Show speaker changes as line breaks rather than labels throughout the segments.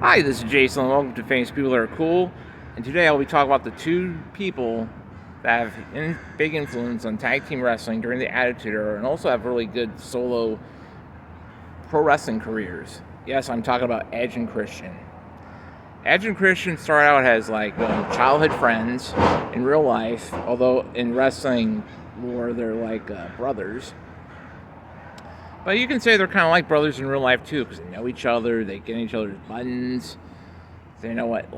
Hi, this is Jason, and welcome to Famous People That Are Cool. And today I'll be talking about the two people that have big influence on tag team wrestling during the Attitude Era and also have really good solo pro wrestling careers. Yes, I'm talking about Edge and Christian. Edge and Christian start out as childhood friends in real life, although in wrestling lore they're like brothers. But you can say they're kind of like brothers in real life too, because they know each other, they get each other's buttons, they know what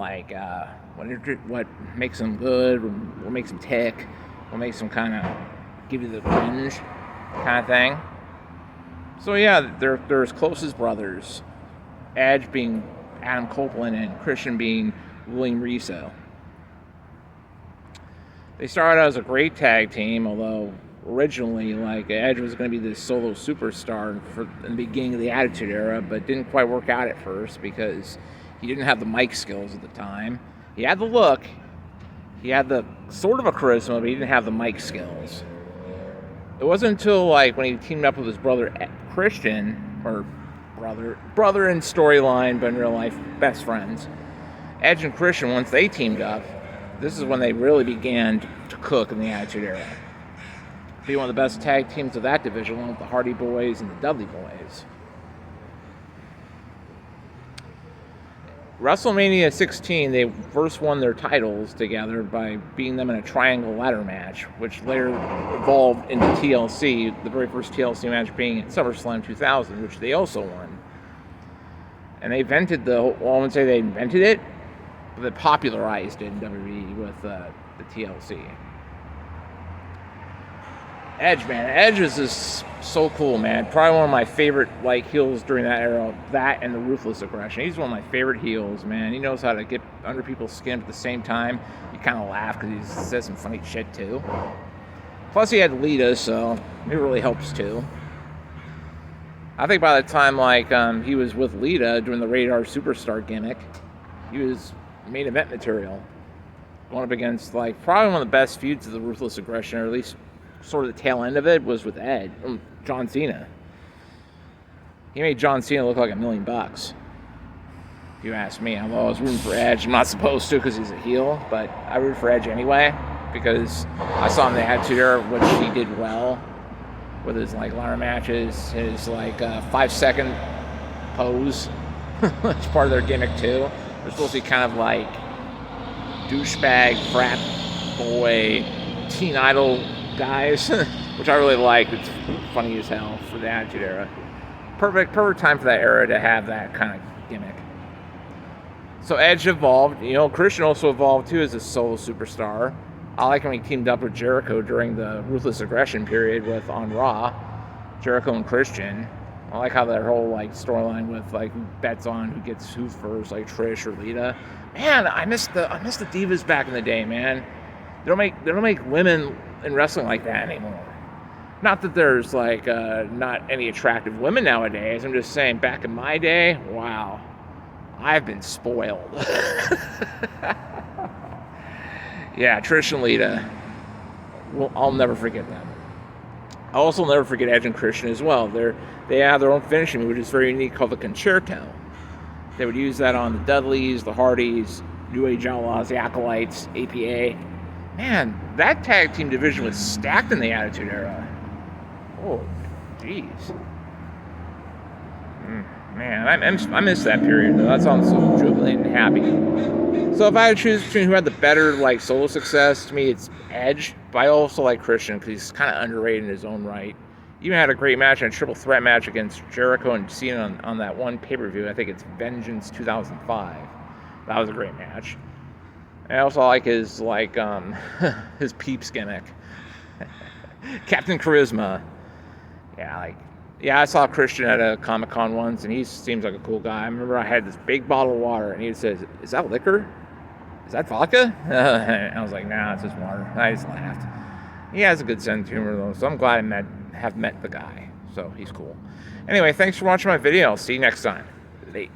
makes them good, what makes them tick, what makes them kind of give you the cringe kind of thing. So yeah, they're as close as brothers. Edge being Adam Copeland and Christian being William Reso. They started out as a great tag team, although originally, Edge was going to be this solo superstar in the beginning of the Attitude Era, but didn't quite work out at first because he didn't have the mic skills at the time. He had the look, he had the sort of a charisma, but he didn't have the mic skills. It wasn't until when he teamed up with his brother Christian, or brother in storyline, but in real life best friends, Edge and Christian, once they teamed up, this is when they really began to cook in the Attitude Era. Be one of the best tag teams of that division, along with the Hardy Boys and the Dudley Boys. WrestleMania 16, they first won their titles together by beating them in a triangle ladder match, which later evolved into TLC, the very first TLC match being at SummerSlam 2000, which they also won. And they invented I wouldn't say they invented it, but they popularized it in WWE with the TLC. Edge, man. Edge is just so cool, man. Probably one of my favorite heels during that era. That and the Ruthless Aggression. He's one of my favorite heels, man. He knows how to get under people's skin at the same time. You kind of laugh because he says some funny shit too. Plus he had Lita, so it really helps too. I think by the time he was with Lita doing the Radar Superstar gimmick, he was main event material. Going up against probably one of the best feuds of the Ruthless Aggression, or at least sort of the tail end of it, was with John Cena. He made John Cena look like $1 million, if you ask me. Although I was rooting for Edge. I'm not supposed to because he's a heel, but I root for Edge anyway because I saw him in the Attitude Era, which he did well with his ladder matches, his 5-second pose. It's part of their gimmick too. They're supposed to be kind of douchebag, frat boy, teen idol guys, which I really like. It's funny as hell for the Attitude Era. Perfect time for that era to have that kind of gimmick. So Edge evolved. Christian also evolved too as a solo superstar. I like when he teamed up with Jericho during the Ruthless Aggression period on Raw. Jericho and Christian. I like how that whole storyline with who bets on who gets who first, Trish or Lita. Man, I miss the Divas back in the day, man. They don't make women in wrestling like that anymore. Not that there's not any attractive women nowadays. I'm just saying, back in my day, wow, I've been spoiled. Yeah, Trish and Lita. Well, I'll never forget them. I'll also never forget Edge and Christian as well. They have their own finishing move, which is very unique, called the Concerto. They would use that on the Dudleys, the Hardys, New Age Outlaws, the Acolytes, APA. Man, that tag team division was stacked in the Attitude Era. Oh, jeez. Man, I miss that period, though. That sounds so jubilant and happy. So if I had to choose between who had the better solo success, to me it's Edge. But I also like Christian because he's kind of underrated in his own right. He even had a great match, a triple threat match against Jericho and Cena on that one pay-per-view. I think it's Vengeance 2005. That was a great match. I also like his his Peeps gimmick. Captain Charisma. Yeah, I saw Christian at a Comic-Con once, and he seems like a cool guy. I remember I had this big bottle of water, and he says, "Is that liquor? Is that vodka?" And I was like, "Nah, it's just water." I just laughed. He has a good sense of humor, though, so I'm glad I have met the guy. So he's cool. Anyway, thanks for watching my video. I'll see you next time. Late.